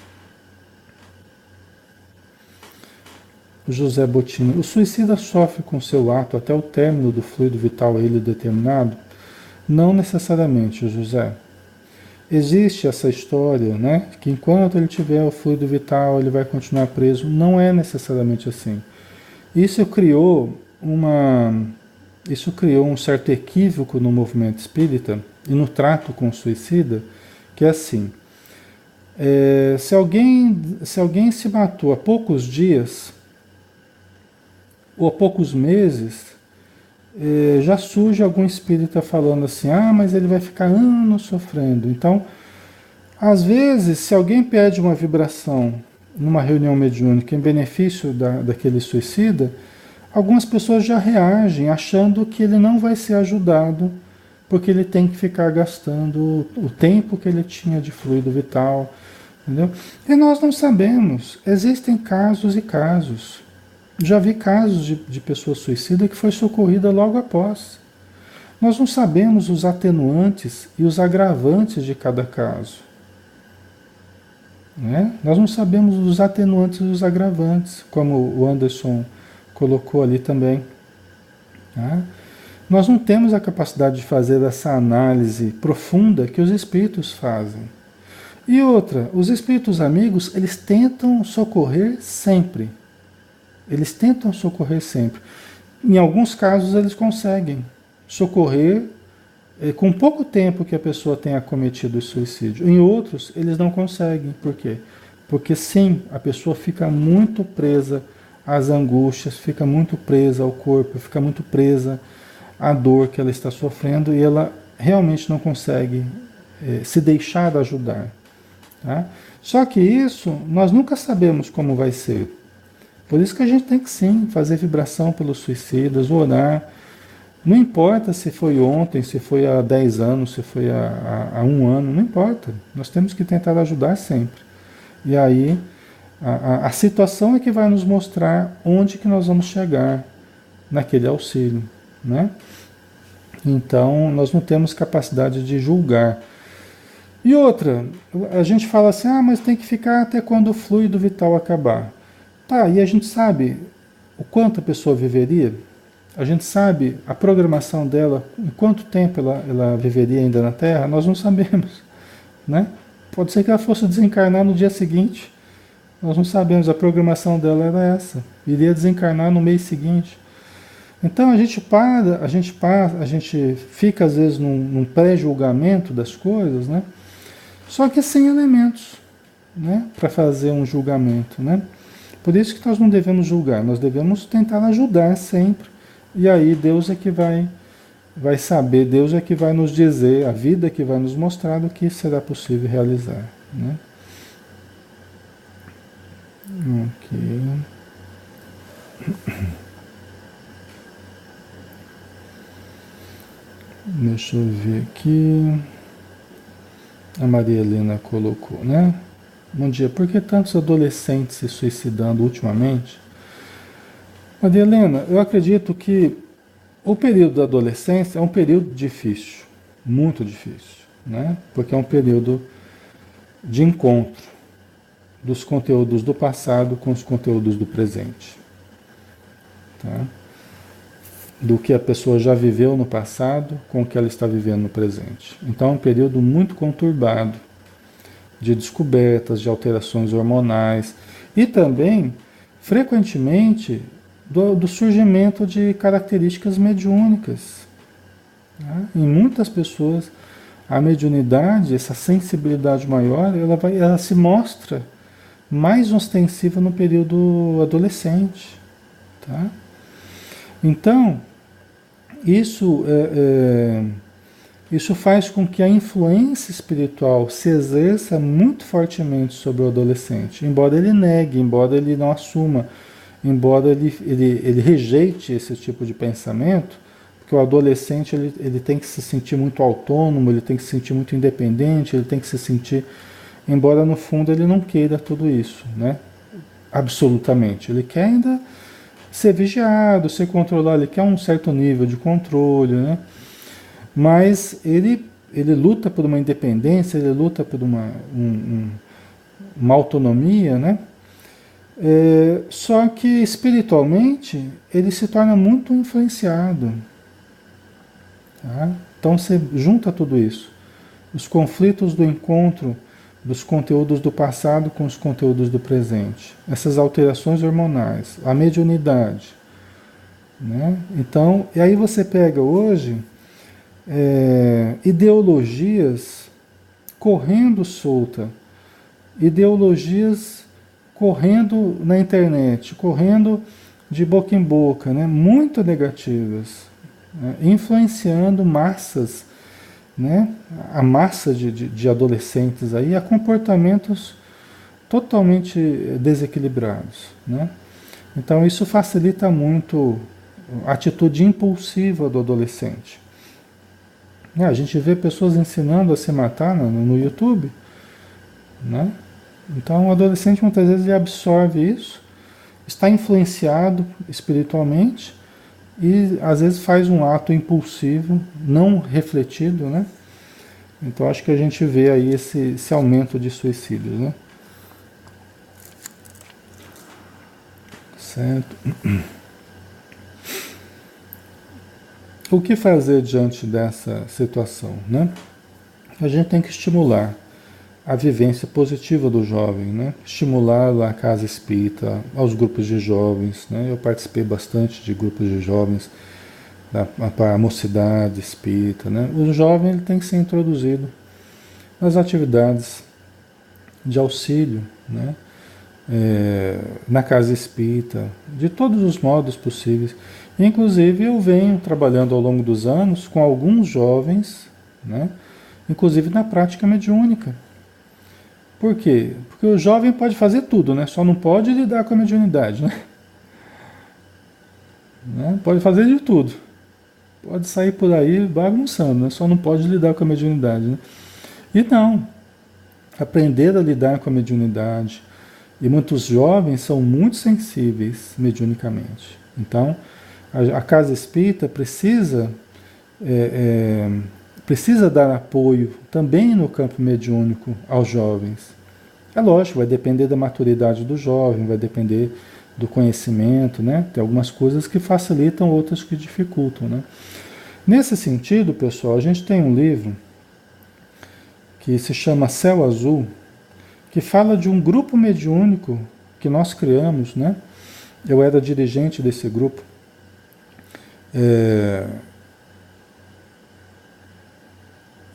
[SPEAKER 1] José Bottini, o suicida sofre com seu ato até o término do fluido vital a ele determinado? Não necessariamente, José. Existe essa história, né, que enquanto ele tiver o fluido vital, ele vai continuar preso. Não é necessariamente assim. Isso criou um certo equívoco no movimento espírita e no trato com o suicida, que é assim: se alguém se matou há poucos dias ou há poucos meses, já surge algum espírita falando assim, mas ele vai ficar anos sofrendo. Então, às vezes, se alguém pede uma vibração numa reunião mediúnica em benefício daquele suicida, algumas pessoas já reagem achando que ele não vai ser ajudado porque ele tem que ficar gastando o tempo que ele tinha de fluido vital, entendeu? E nós não sabemos, existem casos e casos. Já vi casos de pessoa suicida que foi socorrida logo após. Nós não sabemos os atenuantes e os agravantes de cada caso. Né? Nós não sabemos os atenuantes e os agravantes, como o Anderson colocou ali também. Tá? Nós não temos a capacidade de fazer essa análise profunda que os espíritos fazem. E outra, os espíritos amigos, eles tentam socorrer sempre. Eles tentam socorrer sempre. Em alguns casos eles conseguem socorrer com pouco tempo que a pessoa tenha cometido o suicídio. Em outros, eles não conseguem. Por quê? Porque sim, a pessoa fica muito presa às angústias, fica muito presa ao corpo, fica muito presa à dor que ela está sofrendo e ela realmente não consegue se deixar ajudar. Tá? Só que isso, nós nunca sabemos como vai ser. Por isso que a gente tem que sim fazer vibração pelos suicidas, orar. Não importa se foi ontem, se foi há 10 anos, se foi há 1 ano, não importa. Nós temos que tentar ajudar sempre. E aí, a situação é que vai nos mostrar onde que nós vamos chegar naquele auxílio. Né? Então, nós não temos capacidade de julgar. E outra, a gente fala assim, mas tem que ficar até quando o fluido vital acabar. Tá, e a gente sabe o quanto a pessoa viveria? A gente sabe a programação dela, em quanto tempo ela viveria ainda na Terra? Nós não sabemos, né? Pode ser que ela fosse desencarnar no dia seguinte. Nós não sabemos, a programação dela era essa. Iria desencarnar no mês seguinte. Então a gente fica às vezes num pré-julgamento das coisas, né? Só que sem elementos, né? Para fazer um julgamento, né? Por isso que nós não devemos julgar, nós devemos tentar ajudar sempre. E aí Deus é que vai saber, Deus é que vai nos dizer, a vida que vai nos mostrar o que será possível realizar. Né? Ok. Deixa eu ver aqui. A Maria Helena colocou, né? Bom dia. Por que tantos adolescentes se suicidando ultimamente? Maria Helena, eu acredito que o período da adolescência é um período difícil, muito difícil, né? Porque é um período de encontro. dos conteúdos do passado com os conteúdos do presente. Tá? Do que a pessoa já viveu no passado com o que ela está vivendo no presente. Então é um período muito conturbado de descobertas, de alterações hormonais e também, frequentemente, do surgimento de características mediúnicas. Tá? Em muitas pessoas, a mediunidade, essa sensibilidade maior, ela se mostra mais ostensiva no período adolescente. Tá? Então, isso faz com que a influência espiritual se exerça muito fortemente sobre o adolescente, embora ele negue, embora ele não assuma, embora ele rejeite esse tipo de pensamento, porque o adolescente ele tem que se sentir muito autônomo, ele tem que se sentir muito independente, ele tem que se sentir, embora no fundo ele não queira tudo isso, né? Absolutamente. Ele quer ainda ser vigiado, ser controlado, ele quer um certo nível de controle, né? Mas ele luta por uma independência, ele luta por uma autonomia, né? Só que espiritualmente ele se torna muito influenciado. Tá? Então você junta tudo isso, os conflitos do encontro dos conteúdos do passado com os conteúdos do presente, essas alterações hormonais, a mediunidade, né? Então, e aí você pega hoje ideologias correndo solta, ideologias correndo na internet, correndo de boca em boca, né? Muito negativas, né? Influenciando massas, né? A massa de adolescentes aí a comportamentos totalmente desequilibrados, né? Então isso facilita muito a atitude impulsiva do adolescente. A gente vê pessoas ensinando a se matar no YouTube, né? Então o adolescente muitas vezes ele absorve isso, está influenciado espiritualmente e às vezes faz um ato impulsivo, não refletido, né? Então acho que a gente vê aí esse aumento de suicídios, né? Certo? O que fazer diante dessa situação, né? A gente tem que estimular a vivência positiva do jovem, né? Estimulá-lo à casa espírita, aos grupos de jovens, né? Eu participei bastante de grupos de jovens para a mocidade espírita, né? O jovem ele tem que ser introduzido nas atividades de auxílio, né? Na casa espírita, de todos os modos possíveis. Inclusive eu venho trabalhando ao longo dos anos com alguns jovens, né? Inclusive na prática mediúnica. Por quê? Porque o jovem pode fazer tudo, né? Só não pode lidar com a mediunidade, né? Pode fazer de tudo. Pode sair por aí bagunçando, né? Só não pode lidar com a mediunidade, né? E não. Aprender a lidar com a mediunidade. E muitos jovens são muito sensíveis mediunicamente. Então, a casa espírita precisa dar apoio também no campo mediúnico aos jovens. É lógico, vai depender da maturidade do jovem, vai depender do conhecimento, né? Tem algumas coisas que facilitam, outras que dificultam, né? Nesse sentido, pessoal, a gente tem um livro que se chama Céu Azul, que fala de um grupo mediúnico que nós criamos, né? Eu era dirigente desse grupo.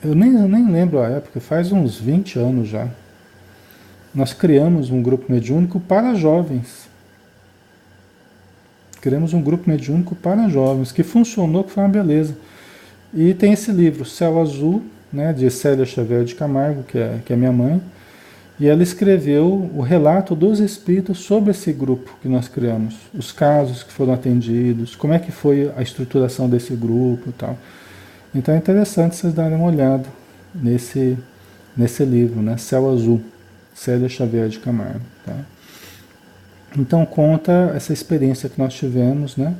[SPEAKER 1] Eu nem lembro a época, faz uns 20 anos já. Nós criamos um grupo mediúnico para jovens. Criamos um grupo mediúnico para jovens, que funcionou, que foi uma beleza. E tem esse livro, Céu Azul, né, de Célia Xavier de Camargo, que é minha mãe, e ela escreveu o relato dos espíritos sobre esse grupo que nós criamos, os casos que foram atendidos, como é que foi a estruturação desse grupo e tal. Então é interessante vocês darem uma olhada nesse livro, né, Céu Azul, Célia Xavier de Camargo. Tá? Então conta essa experiência que nós tivemos, né,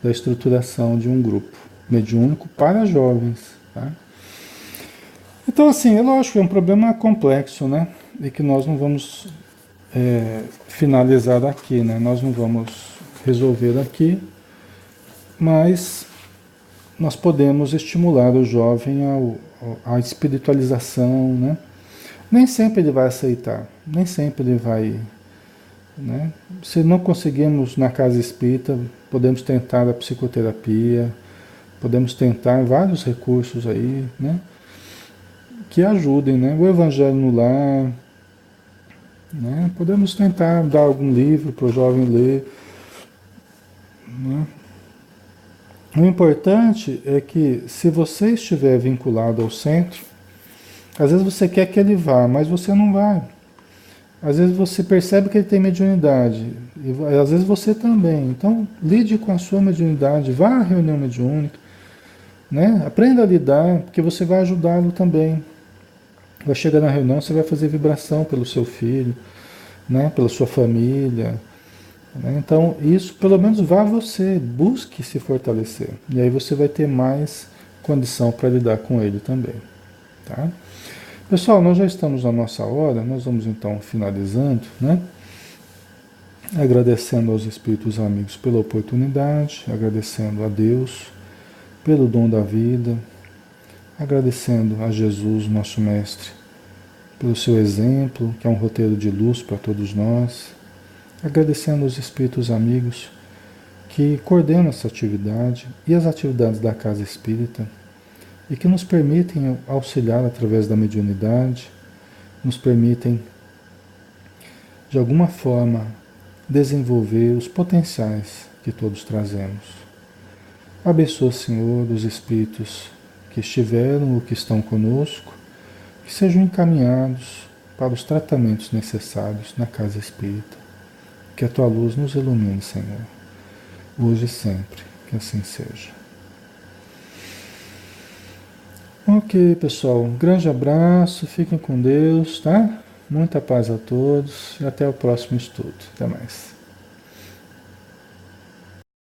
[SPEAKER 1] da estruturação de um grupo mediúnico para jovens. Tá? Então assim, é lógico, é um problema complexo, né, e que nós não vamos finalizar aqui, né? Nós não vamos resolver aqui, mas nós podemos estimular o jovem à espiritualização, né? Nem sempre ele vai aceitar, nem sempre ele vai, né? Se não conseguimos na casa espírita, podemos tentar a psicoterapia, podemos tentar vários recursos aí, né? Que ajudem, né? O evangelho no lar, né? Podemos tentar dar algum livro para o jovem ler, né? O importante é que, se você estiver vinculado ao centro, às vezes você quer que ele vá, mas você não vai. Às vezes você percebe que ele tem mediunidade, e às vezes você também. Então, lide com a sua mediunidade, vá à reunião mediúnica, né? Aprenda a lidar, porque você vai ajudá-lo também. Vai chegar na reunião, você vai fazer vibração pelo seu filho, né? Pela sua família, né? Então, isso, pelo menos vá você, busque se fortalecer. E aí você vai ter mais condição para lidar com ele também, tá? Pessoal, nós já estamos na nossa hora, nós vamos então finalizando, né? Agradecendo aos espíritos amigos pela oportunidade, agradecendo a Deus pelo dom da vida, agradecendo a Jesus, nosso Mestre, pelo seu exemplo, que é um roteiro de luz para todos nós, agradecendo aos espíritos amigos que coordenam essa atividade e as atividades da Casa Espírita e que nos permitem auxiliar através da mediunidade, nos permitem, de alguma forma, desenvolver os potenciais que todos trazemos. Abençoa, Senhor, os espíritos que estiveram ou que estão conosco, que sejam encaminhados para os tratamentos necessários na Casa Espírita. Que a Tua luz nos ilumine, Senhor, hoje e sempre, que assim seja. Ok, pessoal, um grande abraço, fiquem com Deus, tá? Muita paz a todos e até o próximo estudo. Até mais.